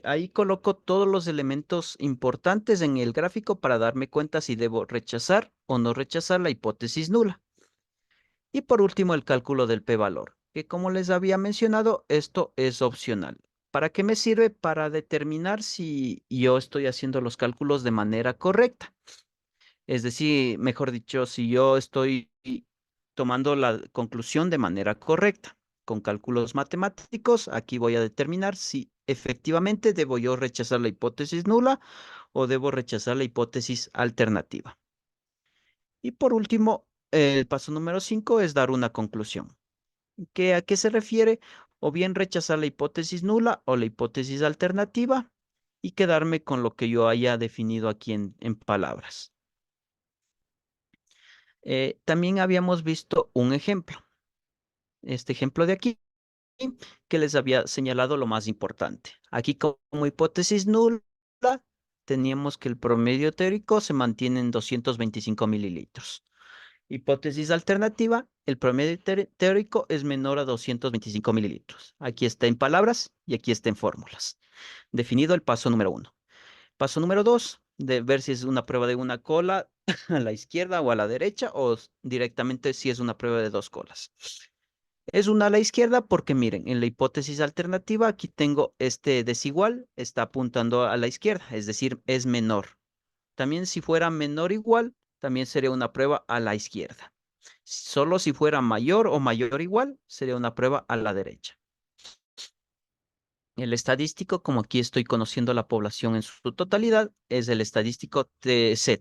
ahí coloco todos los elementos importantes en el gráfico para darme cuenta si debo rechazar o no rechazar la hipótesis nula. Y por último, el cálculo del p-valor, que como les había mencionado, esto es opcional. ¿Para qué me sirve? Para determinar si yo estoy haciendo los cálculos de manera correcta. Es decir, mejor dicho, si yo estoy tomando la conclusión de manera correcta. Con cálculos matemáticos, aquí voy a determinar si efectivamente debo yo rechazar la hipótesis nula o debo rechazar la hipótesis alternativa. Y por último, el paso número 5 es dar una conclusión. ¿A qué se refiere? O bien rechazar la hipótesis nula o la hipótesis alternativa y quedarme con lo que yo haya definido aquí en palabras. También habíamos visto un ejemplo. Este ejemplo de aquí, que les había señalado lo más importante. Aquí como hipótesis nula, teníamos que el promedio teórico se mantiene en 225 mililitros. Hipótesis alternativa, el promedio teórico es menor a 225 mililitros. Aquí está en palabras y aquí está en fórmulas. Definido el paso número 1. Paso número 2, de ver si es una prueba de una cola a la izquierda o a la derecha o directamente si es una prueba de dos colas. Es una a la izquierda porque miren, en la hipótesis alternativa aquí tengo este desigual, está apuntando a la izquierda, es decir, es menor. También si fuera menor o igual, también sería una prueba a la izquierda. Solo si fuera mayor o mayor o igual, sería una prueba a la derecha. El estadístico, como aquí estoy conociendo la población en su totalidad, es el estadístico TZ.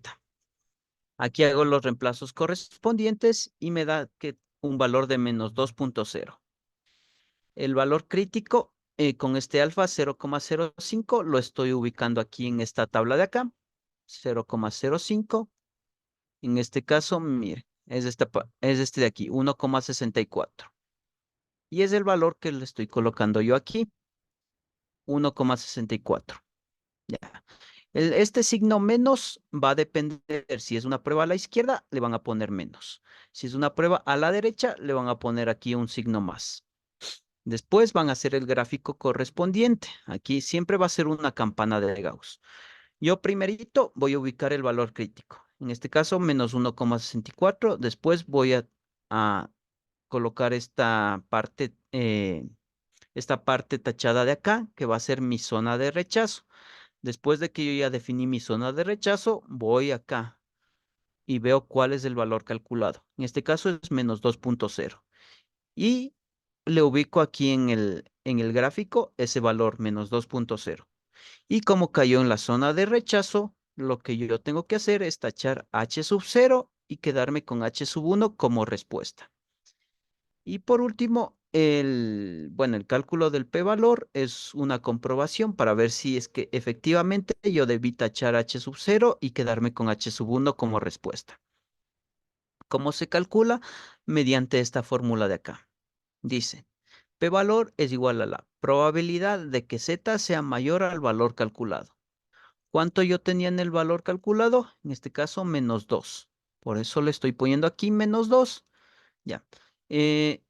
Aquí hago los reemplazos correspondientes y me da que un valor de menos 2.0. El valor crítico con este alfa 0,05 lo estoy ubicando aquí en esta tabla de acá. 0,05. En este caso, mire, es este de aquí, 1,64. Y es el valor que le estoy colocando yo aquí, 1,64. Ya. Este signo menos va a depender. Si es una prueba a la izquierda, le van a poner menos. Si es una prueba a la derecha, le van a poner aquí un signo más. Después van a hacer el gráfico correspondiente. Aquí siempre va a ser una campana de Gauss. Yo primerito voy a ubicar el valor crítico. En este caso, menos 1,64. Después voy a colocar esta parte tachada de acá, que va a ser mi zona de rechazo. Después de que yo ya definí mi zona de rechazo, voy acá y veo cuál es el valor calculado. En este caso es menos 2.0. Y le ubico aquí en el gráfico ese valor, menos 2.0. Y como cayó en la zona de rechazo, lo que yo tengo que hacer es tachar H sub 0 y quedarme con H sub 1 como respuesta. Y por último, bueno, el cálculo del p-valor es una comprobación para ver si es que efectivamente yo debí tachar h sub 0 y quedarme con h sub 1 como respuesta. ¿Cómo se calcula? Mediante esta fórmula de acá. Dice, p-valor es igual a la probabilidad de que z sea mayor al valor calculado. ¿Cuánto yo tenía en el valor calculado? En este caso, menos 2. Por eso le estoy poniendo aquí menos 2. Ya. Eh,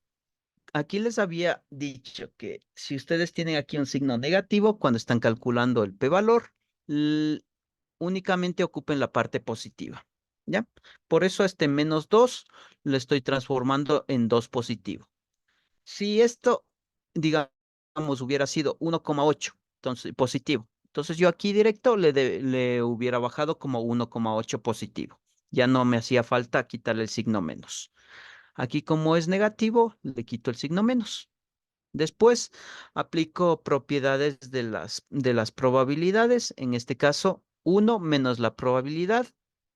Aquí les había dicho que si ustedes tienen aquí un signo negativo, cuando están calculando el p-valor, únicamente ocupen la parte positiva. ¿Ya? Por eso este menos 2 lo estoy transformando en 2 positivo. Si esto, digamos, hubiera sido 1,8, entonces positivo. Entonces yo aquí directo le hubiera bajado como 1,8 positivo. Ya no me hacía falta quitarle el signo menos. Aquí como es negativo, le quito el signo menos. Después aplico propiedades de las probabilidades. En este caso, 1 menos la probabilidad.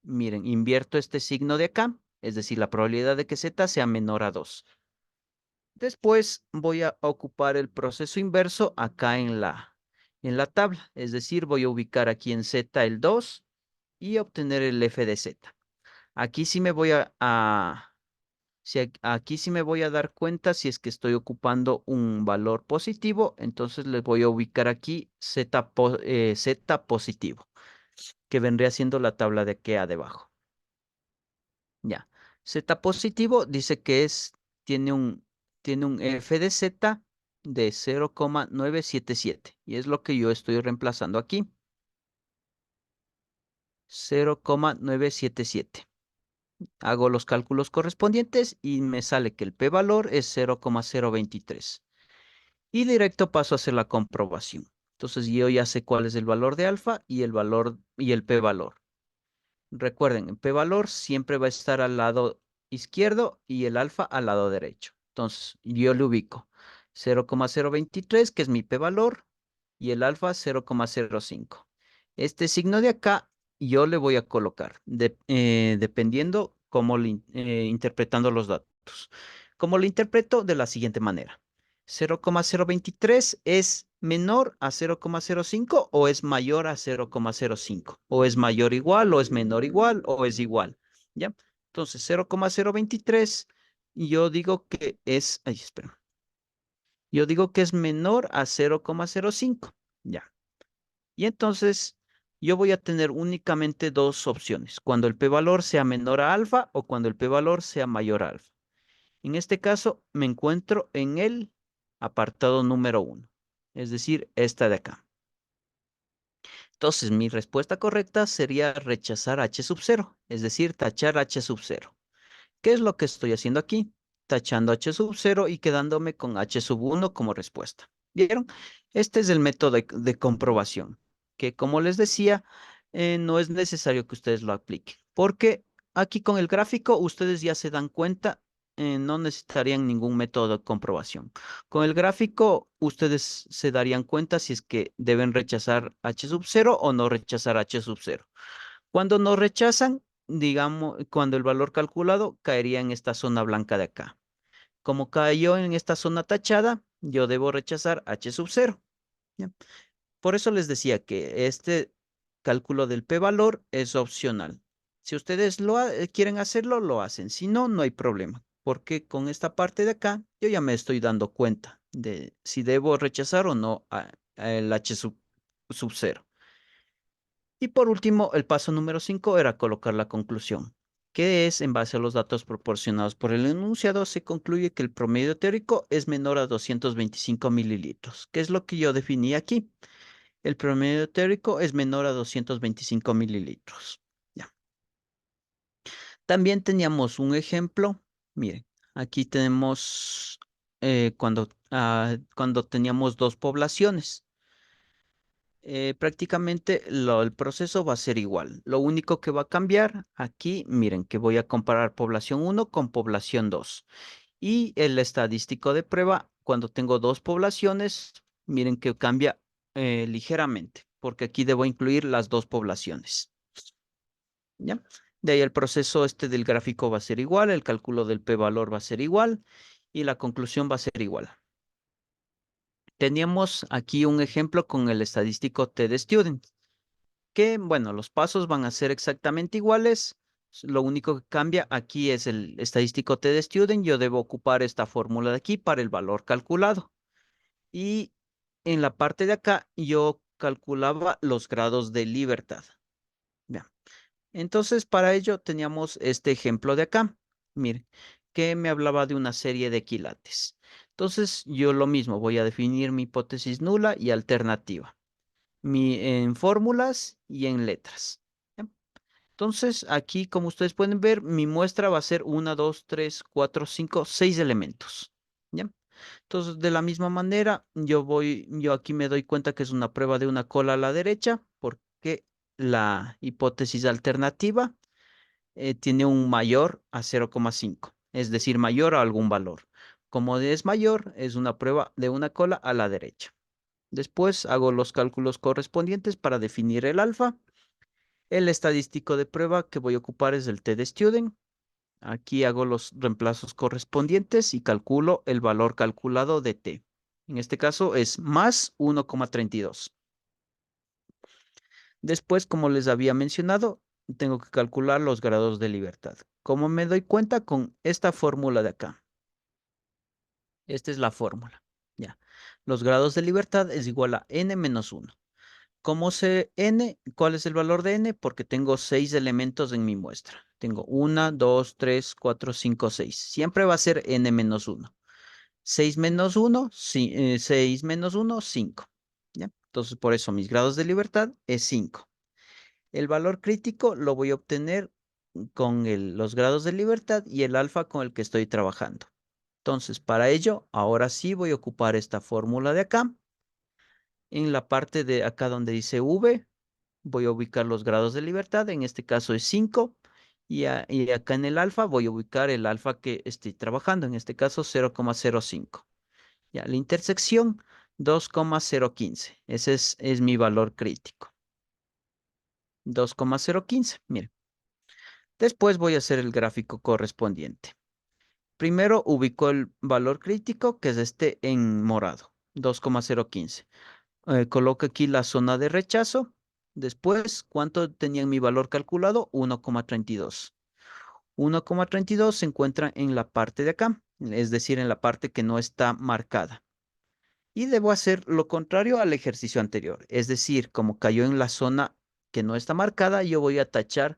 Miren, invierto este signo de acá, es decir, la probabilidad de que z sea menor a 2. Después voy a ocupar el proceso inverso acá en la tabla. Es decir, voy a ubicar aquí en z el 2 y obtener el f de z. Aquí sí me voy aquí sí me voy a dar cuenta si es que estoy ocupando un valor positivo, entonces le voy a ubicar aquí z positivo, que vendría siendo la tabla de aquí abajo. Ya. Z positivo dice que tiene un f de z de 0,977 y es lo que yo estoy reemplazando aquí. 0,977. Hago los cálculos correspondientes y me sale que el p-valor es 0,023. Y directo paso a hacer la comprobación. Entonces yo ya sé cuál es el valor de alfa y el valor y el p-valor. Recuerden, el p-valor siempre va a estar al lado izquierdo y el alfa al lado derecho. Entonces yo le ubico 0,023, que es mi p-valor, y el alfa 0,05. Este signo de acá yo le voy a colocar, dependiendo cómo interpretando los datos. Como lo interpreto de la siguiente manera. 0,023 es menor a 0,05 o es mayor a 0,05. O es mayor igual o es menor igual o es igual. ¿Ya? Entonces 0,023 yo digo que es, ay, espera. Yo digo que es menor a 0,05. Ya. Y entonces yo voy a tener únicamente dos opciones, cuando el p-valor sea menor a alfa o cuando el p-valor sea mayor a alfa. En este caso me encuentro en el apartado número 1, es decir, esta de acá. Entonces mi respuesta correcta sería rechazar h sub 0, es decir, tachar h sub 0. ¿Qué es lo que estoy haciendo aquí? Tachando h sub 0 y quedándome con h sub 1 como respuesta. ¿Vieron? Este es el método de comprobación, que como les decía, no es necesario que ustedes lo apliquen, porque aquí con el gráfico ustedes ya se dan cuenta, no necesitarían ningún método de comprobación. Con el gráfico ustedes se darían cuenta si es que deben rechazar h sub 0 o no rechazar h sub 0. Cuando nos rechazan, digamos, cuando el valor calculado caería en esta zona blanca de acá. Como cayó en esta zona tachada, yo debo rechazar h sub 0. ¿Ya? Por eso les decía que este cálculo del p-valor es opcional. Si ustedes quieren hacerlo, lo hacen. Si no, no hay problema. Porque con esta parte de acá, yo ya me estoy dando cuenta de si debo rechazar o no el h sub 0. Y por último, el paso número 5 era colocar la conclusión, que es, en base a los datos proporcionados por el enunciado, se concluye que el promedio teórico es menor a 225 mililitros, que es lo que yo definí aquí. El promedio teórico es menor a 225 mililitros. Ya. También teníamos un ejemplo. Miren, aquí tenemos cuando teníamos dos poblaciones. Prácticamente el proceso va a ser igual. Lo único que va a cambiar aquí, miren, que voy a comparar población 1 con población 2. Y el estadístico de prueba, cuando tengo dos poblaciones, miren que cambia ligeramente, porque aquí debo incluir las dos poblaciones. ¿Ya? De ahí el proceso este del gráfico va a ser igual, el cálculo del p-valor va a ser igual. y la conclusión va a ser igual. Teníamos aquí un ejemplo con el estadístico TD-Student, que, bueno, los pasos van a ser exactamente iguales. Lo único que cambia aquí es el estadístico TD-Student. Yo debo ocupar esta fórmula de aquí para el valor calculado. Y en la parte de acá yo calculaba los grados de libertad. Bien. Entonces, para ello teníamos este ejemplo de acá. Mire, que me hablaba de una serie de quilates. Entonces, yo lo mismo, voy a definir mi hipótesis nula y alternativa. En fórmulas y en letras. ¿Ya? Entonces, aquí, como ustedes pueden ver, mi muestra va a ser 1, 2, 3, 4, 5, 6 elementos. ¿Ya? Entonces, de la misma manera, yo aquí me doy cuenta que es una prueba de una cola a la derecha, porque la hipótesis alternativa tiene un mayor a 0,5, es decir, mayor a algún valor. Como es mayor, es una prueba de una cola a la derecha. Después hago los cálculos correspondientes para definir el alfa. El estadístico de prueba que voy a ocupar es el t-de-student. Aquí hago los reemplazos correspondientes y calculo el valor calculado de t. En este caso es más 1,32. Después, como les había mencionado, tengo que calcular los grados de libertad. ¿Cómo me doy cuenta? Con esta fórmula de acá. Esta es la fórmula. Ya. Los grados de libertad es igual a n menos 1. ¿Cómo sé n? ¿Cuál es el valor de n? Porque tengo 6 elementos en mi muestra. Tengo 1, 2, 3, 4, 5, 6. Siempre va a ser n menos 1. 6 menos 1, 6 menos 1, 5. ¿Ya? Entonces, por eso mis grados de libertad es 5. El valor crítico lo voy a obtener con los grados de libertad y el alfa con el que estoy trabajando. Entonces, para ello, ahora sí voy a ocupar esta fórmula de acá. En la parte de acá donde dice V, voy a ubicar los grados de libertad. En este caso es 5. Y acá en el alfa voy a ubicar el alfa que estoy trabajando. En este caso 0,05. Ya, la intersección 2,015. Ese es mi valor crítico. 2,015. Miren. Después voy a hacer el gráfico correspondiente. Primero ubico el valor crítico, que es este en morado, 2,015. Coloco aquí la zona de rechazo. Después, ¿cuánto tenía en mi valor calculado? 1,32. 1,32 se encuentra en la parte de acá, es decir, en la parte que no está marcada. Y debo hacer lo contrario al ejercicio anterior, es decir, como cayó en la zona que no está marcada, yo voy a tachar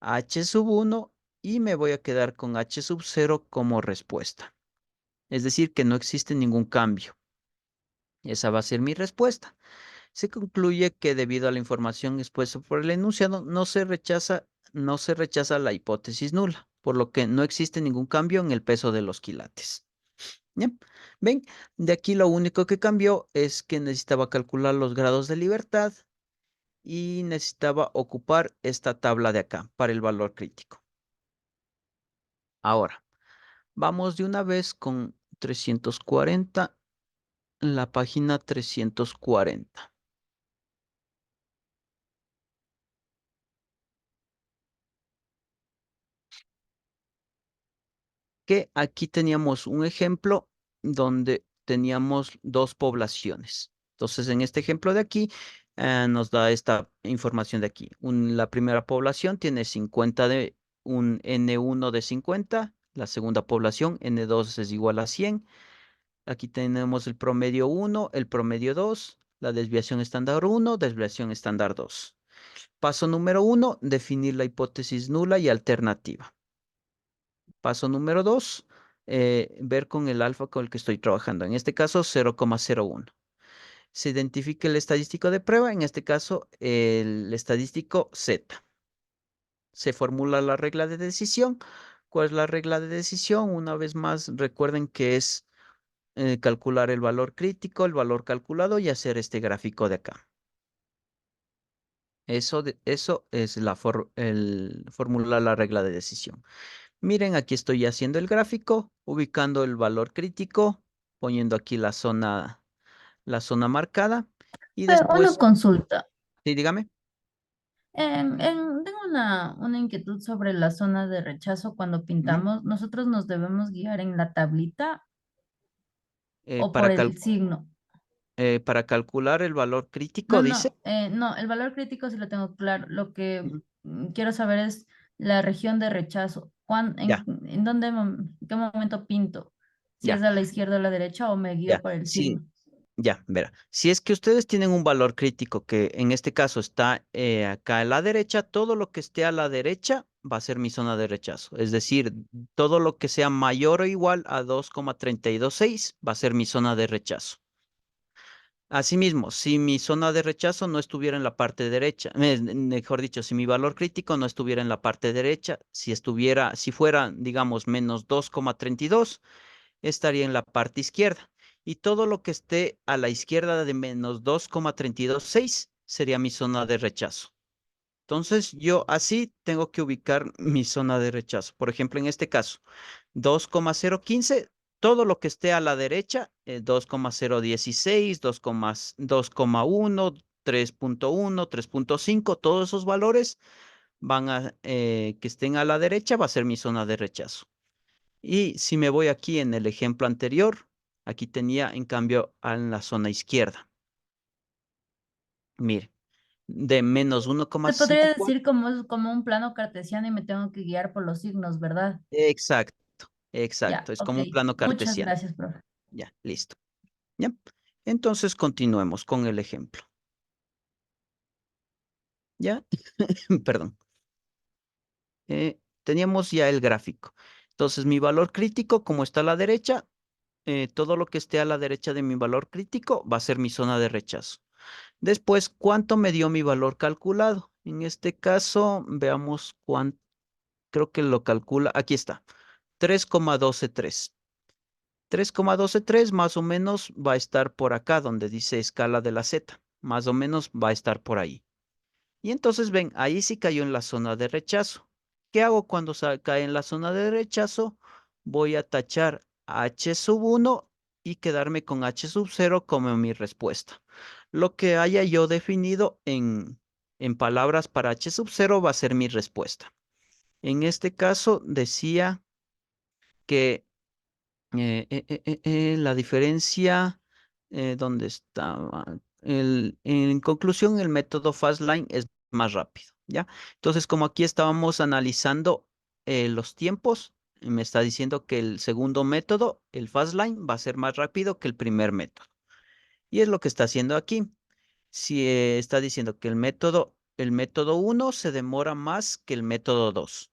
H sub 1 y me voy a quedar con H sub 0 como respuesta. Es decir, que no existe ningún cambio. Esa va a ser mi respuesta. Se concluye que debido a la información expuesta por el enunciado, no se rechaza la hipótesis nula, por lo que no existe ningún cambio en el peso de los quilates. ¿Bien? ¿Ven? De aquí lo único que cambió es que necesitaba calcular los grados de libertad y necesitaba ocupar esta tabla de acá para el valor crítico. Ahora, vamos de una vez con 340, la página 340. Que aquí teníamos un ejemplo donde teníamos dos poblaciones. Entonces, en este ejemplo de aquí, nos da esta información de aquí. La primera población tiene 50 de un N1 de 50, la segunda población N2 es igual a 100. Aquí tenemos el promedio 1, el promedio 2, la desviación estándar 1, desviación estándar 2. Paso número 1, definir la hipótesis nula y alternativa. Paso número 2, ver con el alfa con el que estoy trabajando. En este caso, 0,01. Se identifica el estadístico de prueba, en este caso, el estadístico Z. Se formula la regla de decisión. ¿Cuál es la regla de decisión? Una vez más, recuerden que es calcular el valor crítico, el valor calculado y hacer este gráfico de acá. Eso es formular la regla de decisión. Miren, aquí estoy haciendo el gráfico, ubicando el valor crítico, poniendo aquí la zona marcada y Una después, consulta. sí, dígame. Tengo una inquietud sobre la zona de rechazo cuando Ujú. pintamos. ¿Nosotros nos debemos guiar en la tablita Eh, o por para, el cal- signo? para calcular el valor No, crítico, dice. no, no, el valor crítico sí lo tengo claro. Lo que Ujú. quiero saber es la región de rechazo. Ya, En dónde, en qué momento pinto? Si ya, es a la izquierda o a la derecha o me guío ya. por el Sí, signo. ya, verá. Si es que ustedes tienen un valor crítico que en este caso está acá a la derecha, todo lo que esté a la derecha va a ser mi zona de rechazo. Es decir, todo lo que sea mayor o igual a 2,326 va a ser mi zona de rechazo. Asimismo, si mi zona de rechazo no estuviera en la parte derecha, mejor dicho, si mi valor crítico no estuviera en la parte derecha, si fuera, digamos, menos 2,32, estaría en la parte izquierda. Y todo lo que esté a la izquierda de menos 2,326 sería mi zona de rechazo. Entonces, yo así tengo que ubicar mi zona de rechazo. Por ejemplo, en este caso, 2,015, todo lo que esté a la derecha, 2,016, 2,1, 3,1, 3,5, todos esos valores que estén a la derecha va a ser mi zona de rechazo. Y si me voy aquí en el ejemplo anterior, aquí tenía en cambio en la zona izquierda. Mire, de menos Se podría 1,54. decir como, como un plano cartesiano y me tengo que guiar por los signos, ¿verdad? Exacto, Ya, exacto. Es ok. como un plano Muchas cartesiano. gracias, profe. Ya, listo. ¿Ya? Entonces continuemos con el ejemplo. ¿Ya? Perdón. Teníamos ya el gráfico. Entonces, mi valor crítico, como está a la derecha, todo lo que esté a la derecha de mi valor crítico va a ser mi zona de rechazo. Después, ¿cuánto me dio mi valor calculado? En este caso, veamos cuánto, creo que lo calcula. Aquí está, 3,123. 3,123 más o menos va a estar por acá, donde dice escala de la Z. Más o menos va a estar por ahí. Y entonces ven, ahí sí cayó en la zona de rechazo. ¿Qué hago cuando cae en la zona de rechazo? Voy a tachar H sub 1 y quedarme con H sub 0 como mi respuesta. Lo que haya yo definido en palabras para H sub 0 va a ser mi respuesta. En este caso decía que la diferencia, ¿dónde estaba? En conclusión, el método Fastline es más rápido, ¿ya? Entonces, como aquí estábamos analizando los tiempos, me está diciendo que el segundo método, el Fastline, va a ser más rápido que el primer método. Y es lo que está haciendo aquí. Si está diciendo que el método uno se demora más que el método 2.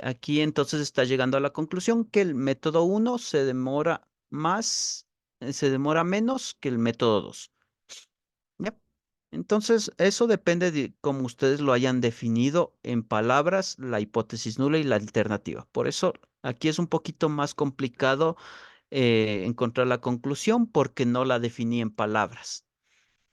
Aquí entonces está llegando a la conclusión que el método uno se demora menos que el método 2. ¿Ya? Entonces, eso depende de cómo ustedes lo hayan definido en palabras, la hipótesis nula y la alternativa. Por eso, aquí es un poquito más complicado encontrar la conclusión porque no la definí en palabras.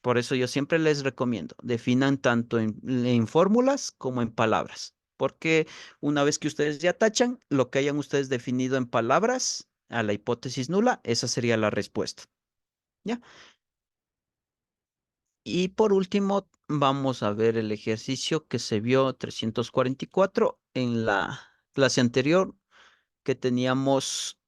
Por eso yo siempre les recomiendo, definan tanto en fórmulas como en palabras, porque una vez que ustedes ya tachan lo que hayan ustedes definido en palabras a la hipótesis nula, esa sería la respuesta. ¿Ya? Y por último, vamos a ver el ejercicio que se vio 344 en la clase anterior, que teníamos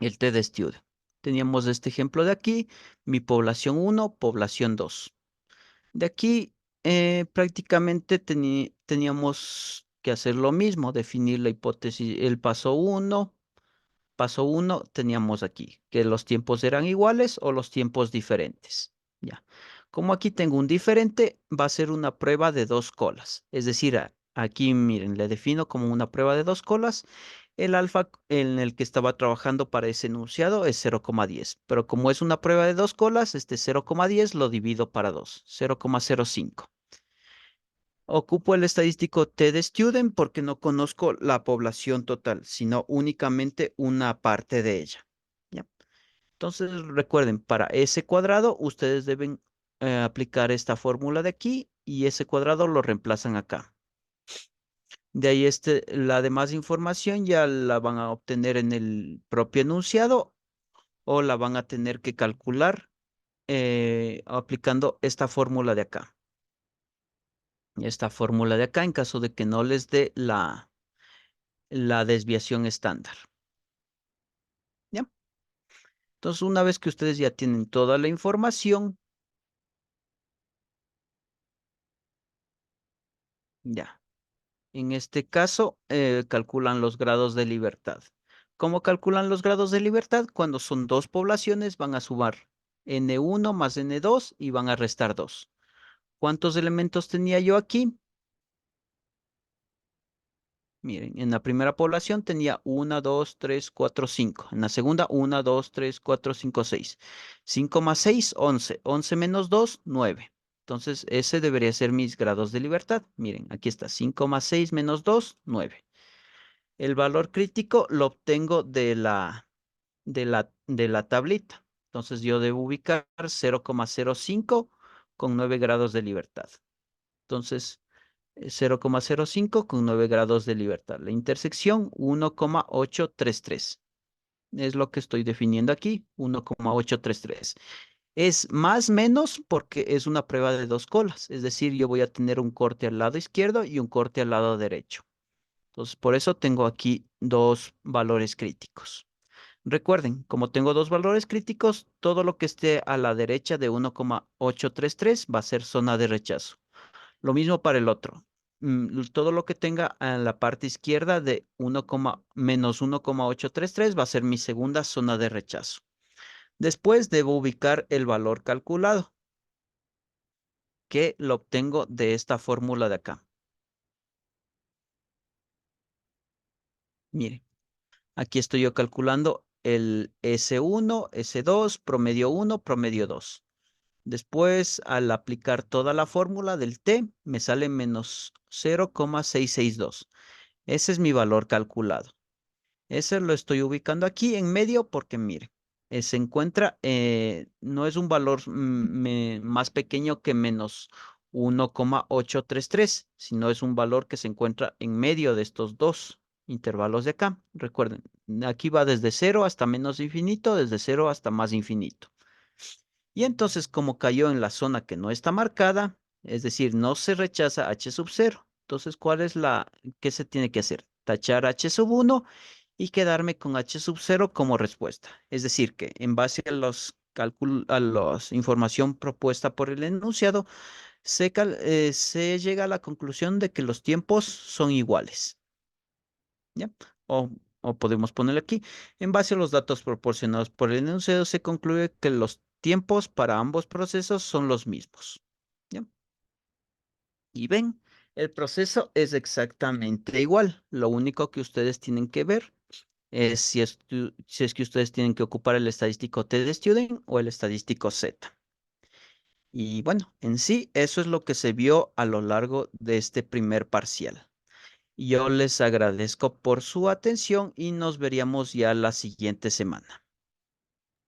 el TED Studio. Teníamos este ejemplo de aquí, mi población uno, población 2. De aquí prácticamente teníamos que hacer lo mismo, definir la hipótesis, el paso uno. Paso uno teníamos aquí, que los tiempos eran iguales o los tiempos diferentes. Ya. Como aquí tengo un diferente, va a ser una prueba de dos colas. Es decir, aquí miren, le defino como una prueba de dos colas. El alfa en el que estaba trabajando para ese enunciado es 0,10, pero como es una prueba de dos colas, este 0,10 lo divido para 2, 0,05. Ocupo el estadístico T de Student porque no conozco la población total, sino únicamente una parte de ella. ¿Ya? Entonces, recuerden, para ese cuadrado, ustedes deben aplicar esta fórmula de aquí y ese cuadrado lo reemplazan acá. De ahí la demás información ya la van a obtener en el propio enunciado o la van a tener que calcular aplicando esta fórmula de acá. Esta fórmula de acá en caso de que no les dé la desviación estándar. Entonces, una vez que ustedes ya tienen toda la información, ya. En este caso, calculan los grados de libertad. ¿Cómo calculan los grados de libertad? Cuando son dos poblaciones, van a sumar N1 más N2 y van a restar 2. ¿Cuántos elementos tenía yo aquí? Miren, en la primera población tenía 1, 2, 3, 4, 5. En la segunda, 1, 2, 3, 4, 5, 6. 5 más 6, 11. 11 menos 2, 9. Entonces, ese debería ser mis grados de libertad. Miren, aquí está. 5 más 6 menos 2, 9. El valor crítico lo obtengo de la tablita. Entonces, yo debo ubicar 0,05 con 9 grados de libertad. Entonces, 0,05 con 9 grados de libertad. La intersección 1,833. Es lo que estoy definiendo aquí, 1,833. Es más menos porque es una prueba de dos colas. Es decir, yo voy a tener un corte al lado izquierdo y un corte al lado derecho. Entonces, por eso tengo aquí dos valores críticos. Recuerden, como tengo dos valores críticos, todo lo que esté a la derecha de 1,833 va a ser zona de rechazo. Lo mismo para el otro. Todo lo que tenga en la parte izquierda de menos 1,833 va a ser mi segunda zona de rechazo. Después debo ubicar el valor calculado, que lo obtengo de esta fórmula de acá. Mire, aquí estoy yo calculando el S1, S2, promedio 1, promedio 2. Después, al aplicar toda la fórmula del T, me sale menos 0,662. Ese es mi valor calculado. Ese lo estoy ubicando aquí en medio porque, mire, se encuentra, no es un valor más pequeño que menos 1,833, sino es un valor que se encuentra en medio de estos dos intervalos de acá. Recuerden, aquí va desde cero hasta menos infinito, desde cero hasta más infinito. Y entonces, como cayó en la zona que no está marcada, es decir, no se rechaza h sub 0. Entonces, ¿qué se tiene que hacer? Tachar h sub 1 y quedarme con h sub 0 como respuesta. Es decir, que en base a los cálculos, a la información propuesta por el enunciado, se llega a la conclusión de que los tiempos son iguales. ¿Ya? O, o podemos ponerle aquí. En base a los datos proporcionados por el enunciado, se concluye que los tiempos para ambos procesos son los mismos. ¿Ya? Y ven, el proceso es exactamente igual. Lo único que ustedes tienen que ver es si es que ustedes tienen que ocupar el estadístico T de Student o el estadístico Z. Y bueno, en sí, eso es lo que se vio a lo largo de este primer parcial. Yo les agradezco por su atención y nos veríamos ya la siguiente semana.